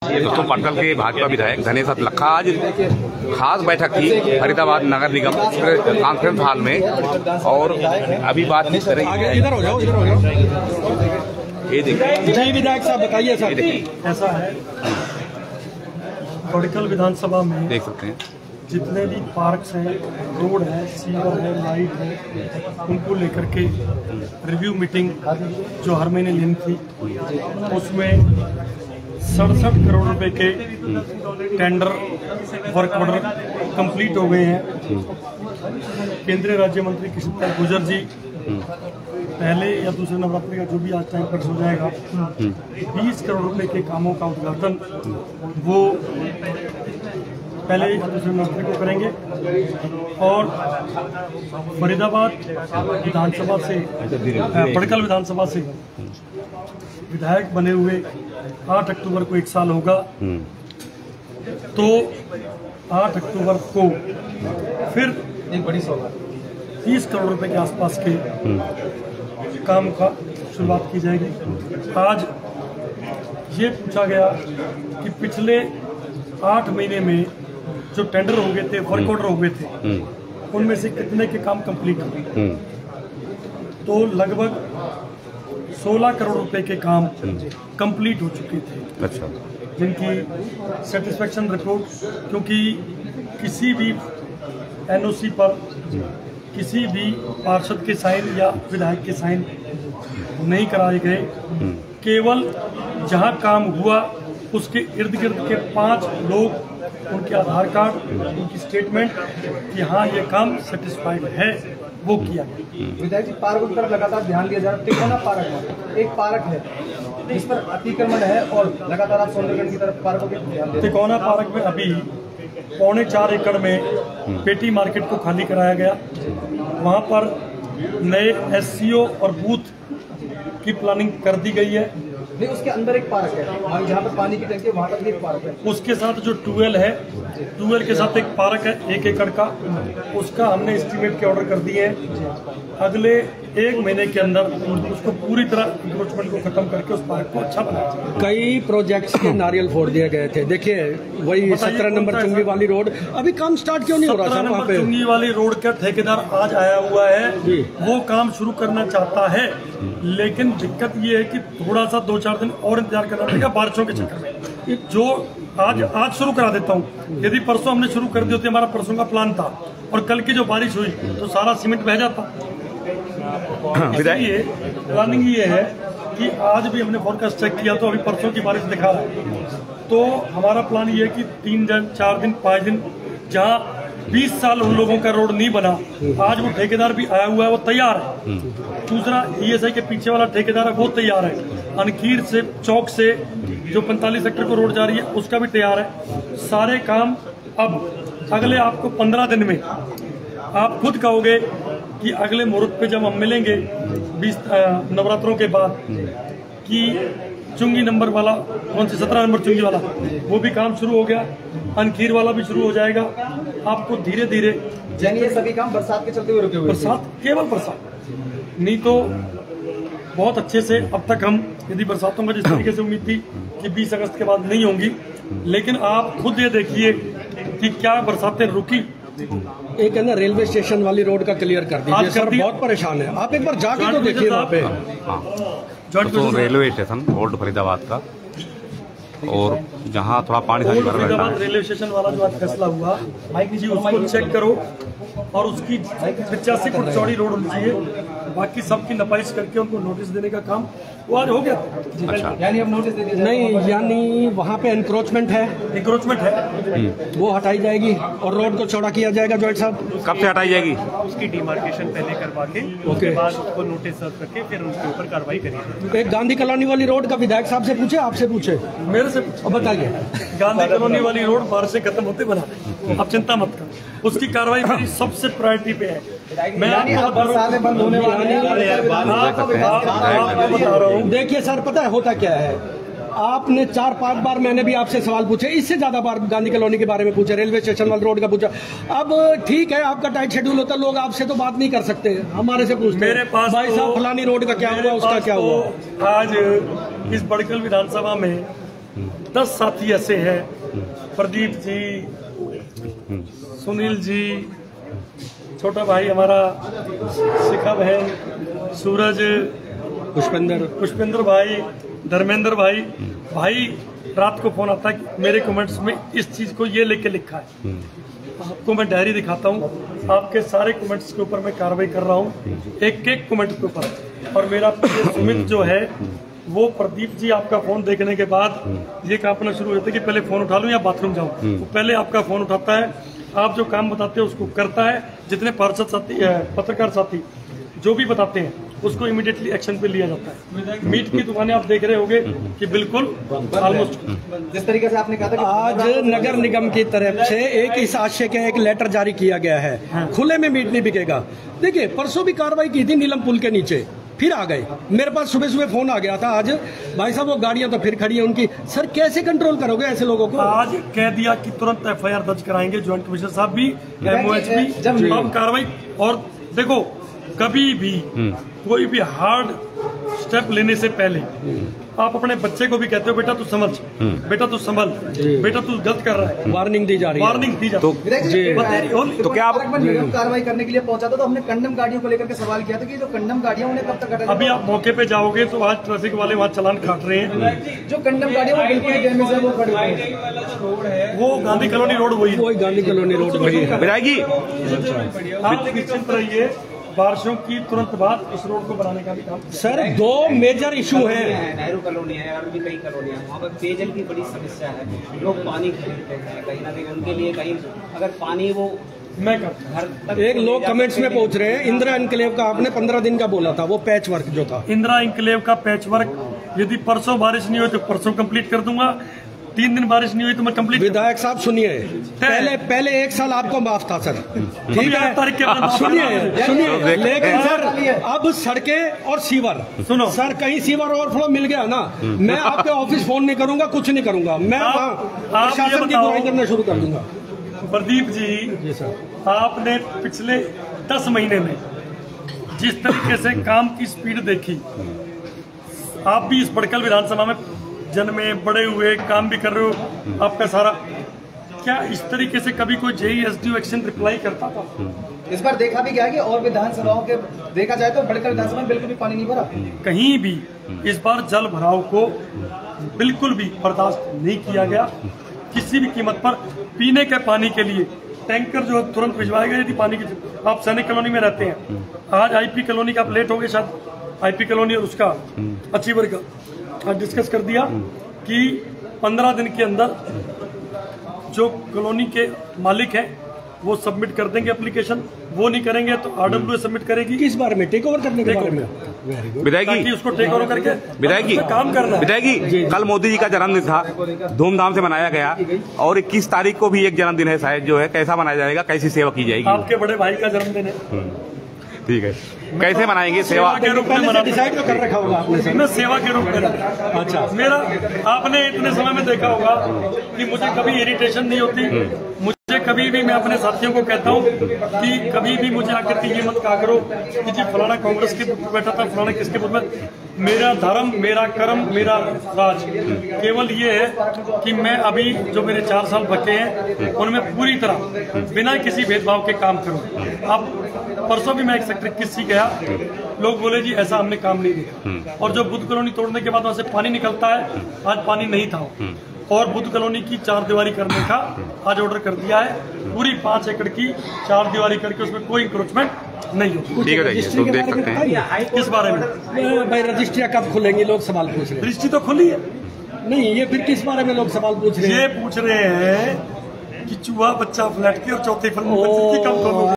दोस्तों, पटकल के भाजपा विधायक धनेश लखा आज खास बैठक थी फरीदाबाद नगर निगम कॉन्फ्रेंस हॉल में, और अभी बात करेंगे। इधर हो जाओ, इधर हो जाओ। ये देखिए जय विधायक साहब, बताइए सर। ऐसा है, पटकल विधानसभा में देख सकते हैं जितने भी पार्क्स हैं, रोड है, सीवर है, लाइट है, उनको लेकर के रिव्यू मीटिंग जो हर महीने लेनी थी, उसमें 67 करोड़ रुपए के टेंडर वर्क ऑर्डर कंप्लीट हो गए हैं। केंद्रीय राज्य मंत्री कृष्णपाल गुर्जर जी पहले या दूसरे नवरात्रि का जो भी आज टाइम फिक्स हो जाएगा, 20 करोड़ रुपए के कामों का उद्घाटन वो पहले या दूसरे नवरात्रि को करेंगे। और फरीदाबाद विधानसभा से, पटकल विधानसभा से विधायक बने हुए 8 अक्टूबर को 1 साल होगा, तो 8 अक्टूबर को फिर एक बड़ी सौगात 30 करोड़ रुपए के आसपास के काम का शुरुआत की जाएगी। आज ये पूछा गया कि पिछले 8 महीने में जो टेंडर हो गए थे, वर्क ऑर्डर हो गए थे, उनमें से कितने के काम कंप्लीट हुए, तो लगभग 16 करोड़ रुपए के काम कंप्लीट हो चुके थे। अच्छा, जिनकी सेटिस्फेक्शन रिपोर्ट, क्योंकि किसी भी एनओसी पर किसी भी पार्षद के साइन या विधायक के साइन नहीं कराए गए, केवल जहां काम हुआ उसके इर्द गिर्द के 5 लोग, उनके आधार कार्ड, उनकी स्टेटमेंट कि हाँ ये काम सेटिस्फाइड है, वो किया गया। विधायक जी, पार्कों की तरफ लगातार ध्यान दिया जा रहा है। तिकोना पार्क है, एक पार्क है जिस पर अतिक्रमण है, और लगातार आप सौंदर्यकरण की तरफ पार्कों के ध्यान दे। तिकोना पार्क में अभी 4.25 एकड़ में पेटी मार्केट को खाली कराया गया। वहाँ पर नए एससीओ और बूथ की प्लानिंग कर दी गई है। नहीं, उसके अंदर एक पार्क है जहाँ पर पानी की टंकी है, वहाँ पर भी एक पार्क है। उसके साथ जो ट्यूबवेल है, ट्यूबवेल के साथ एक पार्क है 1 एकड़ का, उसका हमने एस्टीमेट के ऑर्डर कर दिए हैं। अगले 1 महीने के अंदर उसको पूरी तरह इंक्रोचमेंट को खत्म करके उस पार्क को अच्छा बनाया। कई प्रोजेक्ट्स के नारियल फोड़ दिए गए थे। देखिए, वही 17 नंबर चुंगी वाली रोड अभी काम स्टार्ट क्यों नहीं हो रहा? 17 नंबर चुंगी वाली रोड का ठेकेदार आज आया हुआ है, वो काम शुरू करना चाहता है, लेकिन दिक्कत ये है कि थोड़ा सा 2-4 दिन और इंतजार करना पड़ेगा बारिशों के चक्कर में। जो आज शुरू करा देता हूँ, यदि परसों हमने शुरू कर दी होती, हमारा परसों का प्लान था, और कल की जो बारिश हुई तो सारा सीमेंट बह जाता। इसलिए प्लानिंग ये है कि आज भी हमने फोरकास्ट चेक किया तो अभी परसों की बारिश दिखा रहा है, तो हमारा प्लान ये है कि 3 दिन, 4 दिन, 5 दिन, जहाँ 20 साल उन लोगों का रोड नहीं बना, आज वो ठेकेदार भी आया हुआ है, वो तैयार है। दूसरा ईएसआई के पीछे वाला ठेकेदार है, वो तैयार है। अनकीर से चौक से जो 45 सेक्टर को रोड जा रही है, उसका भी तैयार है। सारे काम अब अगले आपको 15 दिन में आप खुद कहोगे कि अगले मुहूर्त पे जब हम मिलेंगे 20 नवरात्रों के बाद, कि चुंगी नंबर वाला, कौन सी 17 नंबर चुंगी वाला, वो भी काम शुरू हो गया, अनखीर वाला भी शुरू हो जाएगा। आपको धीरे धीरे, यानी ये सभी काम बरसात के चलते हुए रुके हुए? बरसात, केवल बरसात, नहीं तो बहुत अच्छे से अब तक हम, यदि बरसातों का जिस तरीके से उम्मीद थी कि 20 अगस्त के बाद नहीं होंगी, लेकिन आप खुद ये देखिए कि क्या बरसातें रुकी। एक है ना, रेलवे स्टेशन वाली रोड का क्लियर कर दीजिए सर, बहुत परेशान है। आप एक बार जाके तो देखिए वहाँ पे। तो रेलवे स्टेशन ओल्ड फरीदाबाद का, और जहाँ थोड़ा पानी भरा रहता है, रेलवे स्टेशन वाला जो आज फैसला हुआ, जी उसको चेक करो, और उसकी 85 फुट चौड़ी रोड होनी चाहिए। बाकी सबकी नपाइश करके उनको नोटिस देने का काम वो आज हो गया। अच्छा, यानी अब नोटिस दे दिया नहीं, यानी वहाँ पे एनक्रोचमेंट है, इंक्रोचमेंट है, वो हटाई जाएगी और रोड को चौड़ा किया जाएगा। जॉइंट साहब, कब से हटाई जाएगी? उसकी डिमार्केशन पहले करवा के, उसके बाद उसको नोटिस सर्व करके फिर उनके ऊपर कार्रवाई करेगी। एक गांधी कॉलोनी वाली रोड का विधायक साहब से पूछे, आपसे पूछे, मेरे से बताइए। गांधी कॉलोनी वाली रोड बारिश खत्म होते बना, अब चिंता मत कर, उसकी कार्रवाई मेरी सबसे प्रायोरिटी पे है। मैं बरसातें बंद होने वाली आपको बता रहा हूँ। देखिए सर, पता है होता क्या है, आपने 4-5 बार, मैंने भी आपसे सवाल पूछे, इससे ज्यादा बार गांधी कॉलोनी के बारे में पूछा, रेलवे स्टेशन वाली रोड का पूछा। अब ठीक है, आपका टाइट शेड्यूल होता है, लोग आपसे तो बात नहीं कर सकते, हमारे से पूछते। मेरे पास भाई साहब फलानी रोड का क्या हुआ, उसका क्या हुआ। आज इस बड़कल विधानसभा में 10 साथी ऐसे हैं, प्रदीप जी, सुनील जी, छोटा भाई हमारा शिखा बहन, सूरज, पुष्पेंद्र भाई, धर्मेंद्र भाई रात को फोन आता है कि मेरे कमेंट्स में इस चीज को ये लेके लिखा है। आपको मैं डायरी दिखाता हूँ, आपके सारे कमेंट्स के ऊपर मैं कार्रवाई कर रहा हूँ, एक एक कमेंट के ऊपर। और मेरा सुमित जो है वो प्रदीप जी आपका फोन देखने के बाद ये कहना शुरू हो जाता है कि पहले फोन उठा लूं या बाथरूम जाऊं। तो पहले आपका फोन उठाता है, आप जो काम बताते हैं उसको करता है। जितने पार्षद साथी, पत्रकार साथी जो भी बताते हैं उसको इमीडिएटली एक्शन पे लिया जाता है। मीट की दुकानें आप देख रहे होंगे कि बिल्कुल ऑलमोस्ट जिस तरीके से आपने कहा था कि आज नगर निगम की तरफ से एक इस आशय का एक लेटर जारी किया गया है, खुले में मीट नहीं बिकेगा। देखिए परसों भी कार्रवाई की थी नीलम पुल के नीचे, फिर आ गए। मेरे पास सुबह फोन आ गया था आज, भाई साहब वो गाड़ियां तो फिर खड़ी है उनकी। सर कैसे कंट्रोल करोगे ऐसे लोगों को? आज कह दिया कि तुरंत FIR दर्ज कराएंगे, ज्वाइंट कमिश्नर साहब भी, MOH भी, अब कार्रवाई। और देखो कभी भी कोई भी हार्ड स्टेप लेने से पहले आप अपने बच्चे को भी कहते हो बेटा तू समझ, बेटा तू संभल, बेटा तू गलत कर रहा है, वार्निंग दी जा रही है। वार्निंग दी जाती है। तो क्या आप निगम कार्रवाई करने के लिए पहुंचा था, तो हमने कंडम गाड़ियों को लेकर के सवाल किया था कि जो कंडम गाड़ियां उन्हें कब तक हटाएंगे? अभी आप मौके पे जाओगे तो आज ट्रैफिक वाले वहाँ चालान काट रहे हैं। जो कंडम गाड़ियां वो बिल्कुल डैमेज है, वो खड़ी हुई है। वो गांधी कॉलोनी रोड वही वही गांधी कॉलोनी रोड वही है। विधायक आप निश्चिंत रहिए, बारिशों की तुरंत बाद इस रोड को बनाने का भी काम। सर 2 मेजर इशू हैं। नेहरू कॉलोनी है और भी कई कॉलोनी है, वहाँ पर पेयजल की बड़ी समस्या है। लोग पानी खरीदते हैं, कहीं ना कहीं उनके लिए कहीं अगर पानी वो मैं घर तक। एक लोग कमेंट्स में पूछ रहे हैं, इंदिरा एनक्लेव का आपने 15 दिन का बोला था, वो पैच वर्क जो था। इंदिरा एनक्लेव का पैच वर्क यदि परसों बारिश नहीं हुई तो परसों कंप्लीट कर दूंगा, 3 दिन बारिश नहीं हुई तो मैं कंप्लीट। विधायक साहब सुनिए, पहले 1 साल आपको माफ था सर, ठीक है? सुनिए, लेकिन सर अब सड़कें और सीवर, सुनो सर, कहीं सीवर ओवरफ्लो मिल गया ना, मैं आपके ऑफिस फोन नहीं करूंगा, कुछ नहीं करूंगा, मैं प्रशासन की बुराई करना शुरू कर दूंगा। प्रदीप जी सर, आपने पिछले 10 महीने में जिस तरीके से काम की स्पीड देखी, आप भी इस बड़कल विधानसभा में जन्मे बड़े हुए, काम भी कर रहे हो, आपका सारा, क्या इस तरीके से कभी कोई JSDO एक्शन रिप्लाई करता था? इस बार देखा भी गया कि और विधानसभाओं के देखा जाए तो बड़कर विधानसभा में बिल्कुल भी पानी नहीं भरा कहीं भी। इस बार जल भराव को बिल्कुल भी बर्दाश्त नहीं किया गया किसी भी कीमत पर। पीने के पानी के लिए टैंकर जो है तुरंत भिजवाए गए थी पानी की। आप सैनिक कॉलोनी में रहते हैं, आज IP कॉलोनी का आप लेट हो गए, शायद IP कॉलोनी और उसका अचीवर का आज डिस्कस कर दिया कि 15 दिन के अंदर जो कॉलोनी के मालिक हैं वो सबमिट कर देंगे एप्लीकेशन, वो नहीं करेंगे तो RWA सबमिट करेगी। किस बारे में? टेक ओवर करने के बारे में? विधायक ताकि उसको टेक ओवर करके विधायक जी काम करना है। विधायक जी, कल मोदी जी का जन्मदिन था, धूमधाम से मनाया गया, और 21 तारीख को भी एक जन्मदिन है शायद, जो है कैसा मनाया जाएगा, कैसी सेवा की जाएगी? आपके बड़े भाई का जन्मदिन है, ठीक है, कैसे मनाएंगे? सेवा के रूप में डिसाइड तो कर रखा होगा आपने? मैं सेवा के रूप में। अच्छा, मेरा आपने इतने समय में देखा होगा कि मुझे कभी इरिटेशन नहीं होती। मुझे कभी भी, मैं अपने साथियों को कहता हूँ कि कभी भी मुझे आकर के ये मत कहा करो कि जी फलाना कांग्रेस के बुथ बैठा था, फलाना किसके बुथ में। मेरा धर्म, मेरा कर्म, मेरा राज केवल ये है कि मैं अभी जो मेरे 4 साल बचे हैं उनमें पूरी तरह बिना किसी भेदभाव के काम करूँ। अब परसों भी मैं एक सेक्टर 21 गया, लोग बोले जी ऐसा हमने काम नहीं देखा, और जो बुद्ध कॉलोनी तोड़ने के बाद वहां से पानी निकलता है, आज पानी नहीं था, और बुद्ध कॉलोनी की 4 दीवारी करने का आज ऑर्डर कर दिया है। पूरी 5 एकड़ की 4 दीवारी करके उसमें कोई इंक्रोचमेंट नहीं हो। ठीक है, तो देख सकते हैं किस बारे में भाई रजिस्ट्रियाँ कब खुलेंगी? लोग सवाल पूछ रहे हैं। रजिस्ट्री तो खुली है नहीं, ये फिर किस बारे में लोग सवाल पूछ रहे हैं? ये पूछ रहे हैं कि चूहा बच्चा फ्लैट के और चौथी फर्म कब खोलोगे?